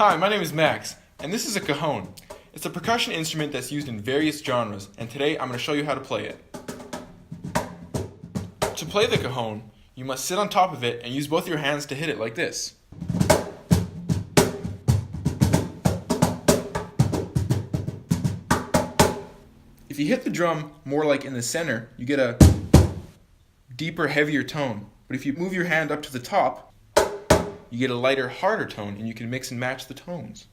Hi, my name is Max, and this is a cajon. It's a percussion instrument that's used in various genres, and today I'm going to show you how to play it. To play the cajon, you must sit on top of it and use both your hands to hit it like this. If you hit the drum more like in the center, you get a deeper, heavier tone. But if you move your hand up to the top, you get a lighter, harder tone, and you can mix and match the tones.